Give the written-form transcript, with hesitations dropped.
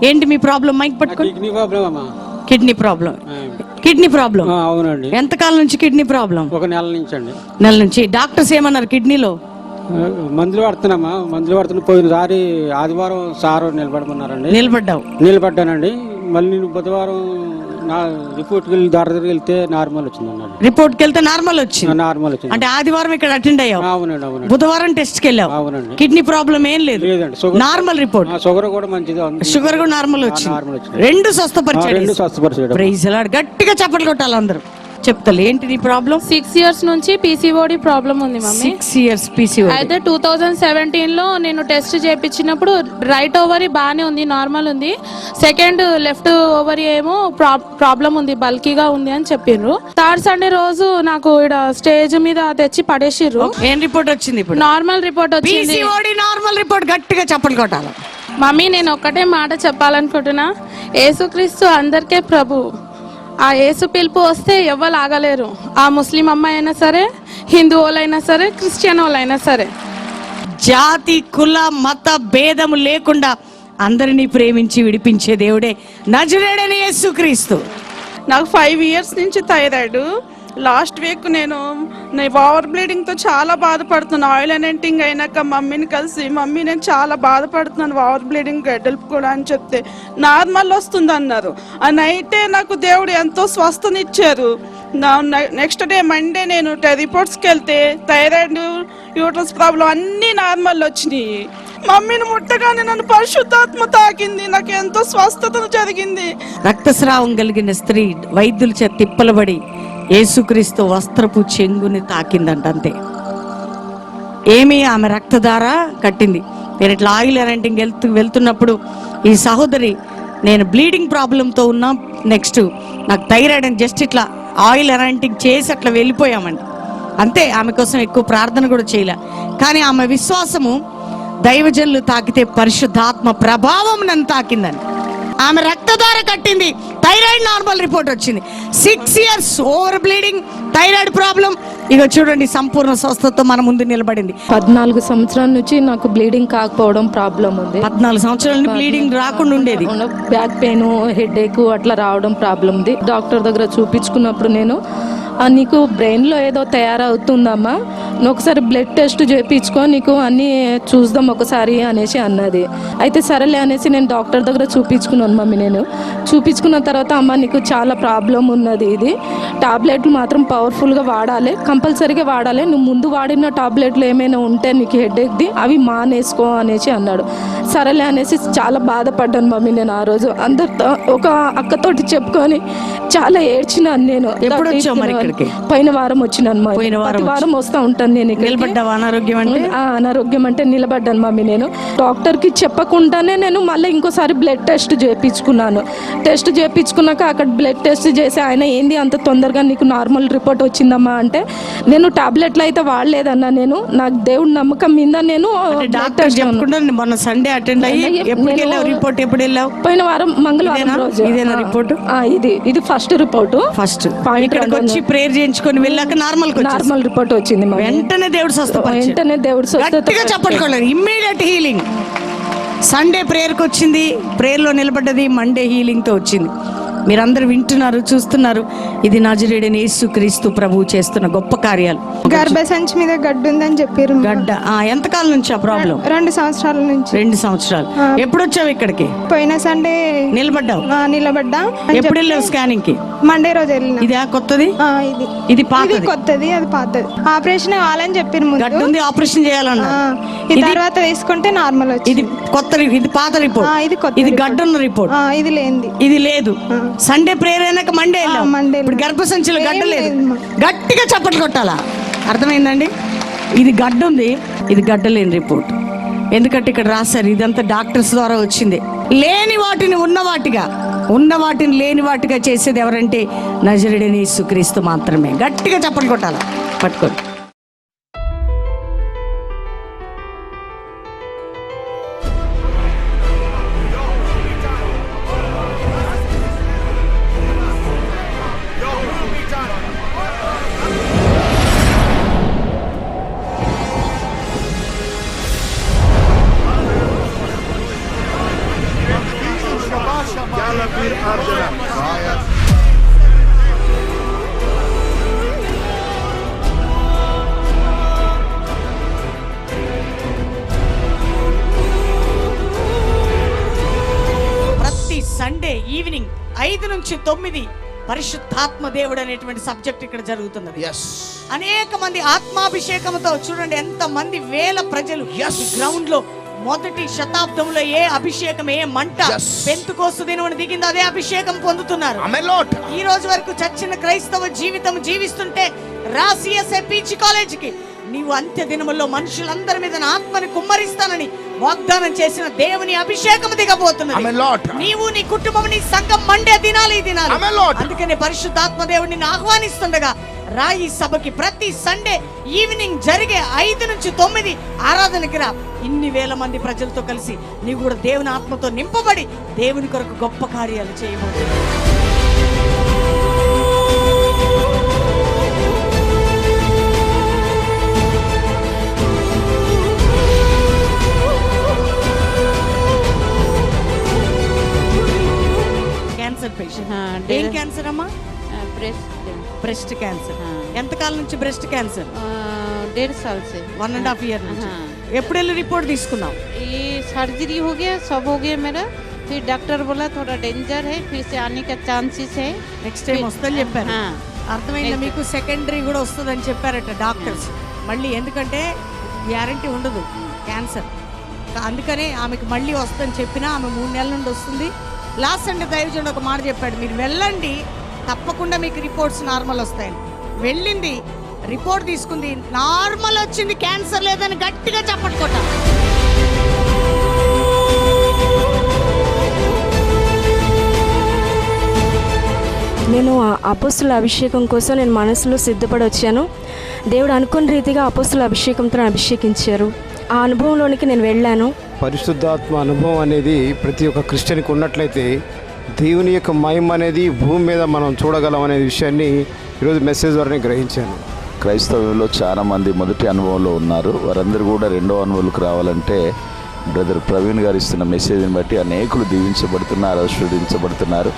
ఏంటి మీ problem? Mic పట్టుకో. Kidney problem అమ్మా. Kidney problem. Kidney problem. అవునండి. ఎంతకాలం నుంచి కిడ్నీ ప్రాబ్లం? ఒక నెల నుంచి అండి. నెల నుంచి. డాక్టర్స్ ఏమన్నారు? కిడ్నీలో మందులు పడుతున్నామా, మందులు పడుతున్నా. పోయినసారి ఆదివారం సారు నిలబడమన్నారండి. నిలబడ్డానండి. మళ్ళీ నేను బుధవారం రిపోర్ట్కి వెళ్ళి డాక్టర్ వెళ్తే నార్మల్ వచ్చింది అన్నాడు. రిపోర్ట్కి వెళ్తే నార్మల్ వచ్చింది. అంటే ఆదివారం ఇక్కడ అటెండ్ అయ్యావు? అవునండి. అవునండి. బుధవారం టెస్ట్ కి వెళ్ళావు? అవునండి. కిడ్నీ ప్రాబ్లం ఏం లేదు? లేదండి. Normal report. షుగర్ కూడా మంచిది. షుగర్ కూడా నార్మల్ వచ్చింది. రెండు స్వస్థపరిచాడు. Praise lord. గట్టిగా చప్పట్లు కొట్టాలి అందరూ. చెప్తాను ఏంటి నీ ప్రాబ్లం? 6 years నుంచి పీసీఓడి ప్రాబ్లం ఉంది మమ్మీ. 6 years PCOD. అయితే 2017 లో నేను టెస్ట్ చేయించినప్పుడు రైట్ ఓవరీ బాగానే ఉంది, నార్మల్ ఉంది. సెకండ్ లెఫ్ట్ ఓవరీ ఏమో ప్రాబ్లం ఉంది, బల్కీగా ఉంది అని చెప్పిండ్రు. థర్డ్ సండే రోజు నాకు ఇక్కడ స్టేజ్ మీద తెచ్చి పడేసిర్రు. ఏం రిపోర్ట్ వచ్చింది ఇప్పుడు? నార్మల్ రిపోర్ట్ వచ్చింది. PCOD normal report. గట్టిగా చప్పట్లు కొట్టాలి. మమ్మీ నేను ఒక్కటే మాట చెప్పాలనుకుంటున్నా, యేసుక్రీస్తు అందరికీ ప్రభు. ఆ యేసు పిలుపు వస్తే ఎవ్వరు ఆగలేరు. ఆ ముస్లిం అమ్మాయి అయినా సరే, హిందూ వాళ్ళైనా సరే, క్రిస్టియన్ వాళ్ళైనా సరే. జాతి కుల మత భేదము లేకుండా అందరినీ ప్రేమించి విడిపించే దేవుడే నజరేయుడైన యేసుక్రీస్తు. నాకు 5 years నుంచి థైరాయిడ్. లాస్ట్ వీక్ నేను ఓవర్ బ్లీడింగ్తో చాలా బాధపడుతున్నాను. ఆయిల్ అనెంటింగ్ అయినాక మమ్మీని కలిసి, మమ్మీ నేను చాలా బాధపడుతున్నాను ఓవర్ బ్లీడింగ్ హెల్ప్ కూడా అని చెప్తే నార్మల్ వస్తుంది అన్నారు. ఆ నైటే నాకు దేవుడు ఎంతో స్వస్థనిచ్చారు. నెక్స్ట్ డే మండే నేను రిపోర్ట్స్కి వెళ్తే థైరాయిడ్, యూట్రస్ ప్రాబ్లం అన్నీ నార్మల్ వచ్చినాయి. మమ్మీని ముట్టగానే నన్ను పరిశుద్ధాత్మ తాకింది. నాకు ఎంతో స్వస్థత జరిగింది. రక్తస్రావం కలిగిన స్త్రీ వైద్యుల చేత తిప్పలబడి యేసుక్రీస్తు వస్త్రపు చెంగుని తాకిందంట. అంతే. ఏమి ఆమె రక్తధార కట్టింది. నేను ఇట్లా ఆయిల్ అనెంటింగ్ వెళ్తున్నప్పుడు ఈ సహోదరి, నేను బ్లీడింగ్ ప్రాబ్లంతో ఉన్నా, నెక్స్ట్ నాకు థైరాయిడ్ అని జస్ట్ ఇట్లా ఆయిల్ అనెంటింగ్ చేసి అట్లా వెళ్ళిపోయామండి. అంతే. ఆమె కోసం ఎక్కువ ప్రార్థన కూడా చేయలే. కానీ ఆమె విశ్వాసము దైవజనులు తాకితే పరిశుద్ధాత్మ ప్రభావం నన్ను తాకిందని. ఆమె రక్తధార కట్టింది. థైరాయిడ్ నార్మల్ రిపోర్ట్ వచ్చింది. 6 years over bleeding, thyroid problem. ఇక చూడండి, సంపూర్ణ స్వస్థతతో మన ముందు నిలబడింది. 14 సంవత్సరాల నుంచి నాకు బ్లీడింగ్ కాకపోవడం ప్రాబ్లం ఉంది. 14 సంవత్సరాల నుంచి బ్లీడింగ్ రాకుండా ఉండేది. బ్యాక్ పెయిన్, హెడేక్ అట్లా రావడం ప్రాబ్లం ఉంది. డాక్టర్ దగ్గర చూపించుకున్నప్పుడు నేను, నీకు బ్రెయిన్లో ఏదో తయారవుతుందమ్మా, నువ్వు ఒకసారి బ్లడ్ టెస్ట్ చేయించుకో, నీకు అన్నీ చూద్దాం ఒకసారి అనేసి అన్నది. అయితే సరేలే అనేసి నేను డాక్టర్ దగ్గర చూపించుకున్నాను మమ్మీ. నేను చూపించుకున్న తర్వాత, అమ్మ నీకు చాలా ప్రాబ్లం ఉన్నది, ఇది టాబ్లెట్లు మాత్రం పవర్ఫుల్గా వాడాలి, కంపల్సరీగా వాడాలి, నువ్వు ముందు వాడిన టాబ్లెట్లు ఏమైనా ఉంటే నీకు హెడేక్ది అవి మానేసుకో అనేసి అన్నాడు. సరేలే అనేసి చాలా బాధపడ్డాను మమ్మీ. నేను ఆ రోజు అందరితో, ఒక అక్కతోటి చెప్పుకొని చాలా ఏడ్చినాను నేను. ఎప్పుడు వచ్చావు మరి ఇక్కడికి? పోయిన వారం వచ్చినాను. పోయిన వారం వస్తా ఉంటాను నేను. నిలబడ్డావా? అనారోగ్యం అంటే అనారోగ్యం అంటే నిలబడ్డాను మమ్మీ. నేను డాక్టర్కి చెప్పకుండానే నేను మళ్ళీ ఇంకోసారి బ్లడ్ టెస్ట్ చేయించుకున్నాను. టెస్ట్ చేయించుకున్నాక అక్కడ బ్లడ్ టెస్ట్ చేసి ఆయన, ఏంది అంత తొందరగా నీకు నార్మల్ రిపోర్ట్ వచ్చిందమ్మా అంటే, నేను టాబ్లెట్లు అయితే వాడలేదన్నా, నేను నాకు దేవుడి నమ్మకం మీద నేను డాక్టర్ చెప్పకుండా మొన్న సండే అటెండ్ అయ్యి రిపోర్ట్ ఎప్పుడు వెళ్ళావు? పోయిన వారం మంగళవారం రోజు. ఇదేనా రిపోర్ట్? ఇది ఫస్ట్ రిపోర్ట్. ఫస్ట్ వచ్చి ప్రేయర్ చేయించుకొని వెళ్ళాక నార్మల్ రిపోర్ట్ వచ్చింది. వెంటనే దేవుడు స్వస్థపరిచాడు. వెంటనే దేవుడు గట్టిగా చెప్పట్టుకోలేదు. Immediate healing. సండే ప్రేయర్కి వచ్చింది, ప్రేయర్లో నిలబడ్డది, మండే హీలింగ్తో వచ్చింది. మీరందరూ వింటున్నారు, చూస్తున్నారు. ఇది నజరేయుడైన యేసుక్రీస్తు ప్రభువు చేస్తున్న గొప్ప కార్యాలు. గర్భసంచి మీద గడ్డ ఉందని చెప్పారు. గడ్డ ఎంతకాలం నుంచి ఆ ప్రాబ్లం? 2 సంవత్సరాల నుంచి. 2 సంవత్సరాలు. ఎప్పుడు వచ్చావు ఇక్కడికి? పోయిన సండే నిలబడ్డావు. నిలబడ్డా. ఎప్పుడు వెళ్ళావు స్కానింగ్ కి? మండే రోజు వెళ్ళిన. ఇది కొత్తది? ఇది కొత్తది, అది పాతది. ఆపరేషన్ కావాలని చెప్పారు. గడ్డ ఉంది, ఆపరేషన్ చేయాలన్నా. ఈ తర్వాత తీసుకుంటే నార్మల్ వచ్చింది. ఇది కొత్త, ఇది పాత రిపోర్ట్. ఇది కొత్త. ఇది గడ్డ ఉన్న రిపోర్ట్. ఇది లేదు. సండే ప్రేయర్ అయినాక మండే వెళ్ళాం. ఇప్పుడు గర్భసంచిలో గడ్డ లేదు. గట్టిగా చప్పట్లు కొట్టాలా? అర్థమైందండి? ఇది గడ్డ ఉంది, ఇది గడ్డ లేని రిపోర్ట్. ఎందుకంటే ఇక్కడ రాశారు, ఇదంతా డాక్టర్స్ ద్వారా వచ్చింది. లేని వాటిని ఉన్నవాటిగా, ఉన్న వాటిని లేని వాటిగా చేసేది ఎవరంటే నజరేయుడైన యేసుక్రీస్తు మాత్రమే. గట్టిగా చప్పట్లు కొట్టాలా? పట్టుకోండి. फिर अर्चना ప్రతి సండే ఈవినింగ్ 5 నుంచి 9 పరిశుద్ధాత్మ దేవుడు అనేటువంటి సబ్జెక్ట్ ఇక్కడ జరుగుతున్నది. అనేక మంది ఆత్మాభిషేకంతో చూడండి, ఎంత మంది వేల ప్రజలు గ్రౌండ్ లో మొదటి శతాబ్దంలో ఏ అభిషేకం, ఏ మంట పెంతుకోస్తు దినమున దిగిందో అదే అభిషేకం పొందుతున్నారు. ఈ రోజు వరకు చచ్చిన క్రైస్తవ జీవితం జీవిస్తుంటే రా సిఎస్ఐ పీజీ కాలేజీకి, నీవు అంత్య దినముల్లో మనుషులందరి మీద నా ఆత్మని కుమ్మరిస్తానని వాగ్దానం చేసిన దేవుని అభిషేకం దిగబోతున్నది. నీవు, నీ కుటుంబం, నీ సంఘం మండే దినాలు ఈ దినాలు. అందుకనే పరిశుద్ధాత్మ దేవుడిని ఆహ్వానిస్తుండగా రా ఈ సభకి ప్రతి సండే ఈవినింగ్ జరిగే 5 నుంచి 9 ఆరాధనకి రా. ఇన్ని వేల మంది ప్రజలతో కలిసి నీవు కూడా దేవుని ఆత్మతో నింపబడి దేవుని కొరకు గొప్ప కార్యాలు చేయబోతున్నావు. Cancer patient. ఏం క్యాన్సర్ అమ్మా? Breast cancer. ఎంతకాలం నుంచి బ్రెస్ట్ క్యాన్సర్? 1.5 साल से. 1.5 year నుంచి. ఎప్పుడు వెళ్ళి రిపోర్ట్ తీసుకున్నావు? ये सर्जरी हो गया, सब हो गया मेरा. फिर डॉक्टर बोला थोड़ा डेंजर है, फिर से आने का चांसेस है. నెక్స్ట్ టైం వస్తుందని చెప్పారు. అర్థమైందా మీకు? సెకండరీ కూడా వస్తుందని చెప్పారట డాక్టర్స్. మళ్ళీ ఎందుకంటే గ్యారంటీ ఉండదు క్యాన్సర్, అందుకనే ఆమెకు మళ్ళీ వస్తుందని చెప్పినా ఆమె 3 నెలల నుండి వస్తుంది. లాస్ట్ సండే దైవజనుడు ఒక మాట చెప్పాడు, మీరు వెళ్ళండి తప్పకుండా మీకు రిపోర్ట్స్ నార్మల్ వస్తాయని. వెళ్ళింది, రిపోర్ట్ తీసుకుంది, నార్మల్ వచ్చింది, క్యాన్సర్ లేదని గట్టిగా చప్పట్టుకోట. నేను అపోస్తుల అభిషేకం కోసం నేను మనసులో సిద్ధపడి వచ్చాను. దేవుడు అనుకున్న రీతిగా అపోస్తుల అభిషేకంతో అభిషేకించారు. ఆ అనుభవంలోనికి నేను వెళ్ళాను. పరిశుద్ధాత్మ అనుభవం అనేది ప్రతి ఒక్క క్రిస్టియన్కి ఉన్నట్లయితే దేవుని యొక్క మహిమ అనేది భూమి మీద మనం చూడగలం అనే విషయాన్ని ఈరోజు మెసేజ్ ద్వారా గ్రహించాను. క్రైస్తవంలో చాలామంది మొదటి అనుభవంలో ఉన్నారు. వారందరూ కూడా రెండో అనుభవంలోకి రావాలంటే బ్రదర్ ప్రవీణ్ గారు ఇస్తున్న మెసేజ్ని బట్టి అనేకులు దీవించబడుతున్నారు, ఆశీర్వదించబడుతున్నారు.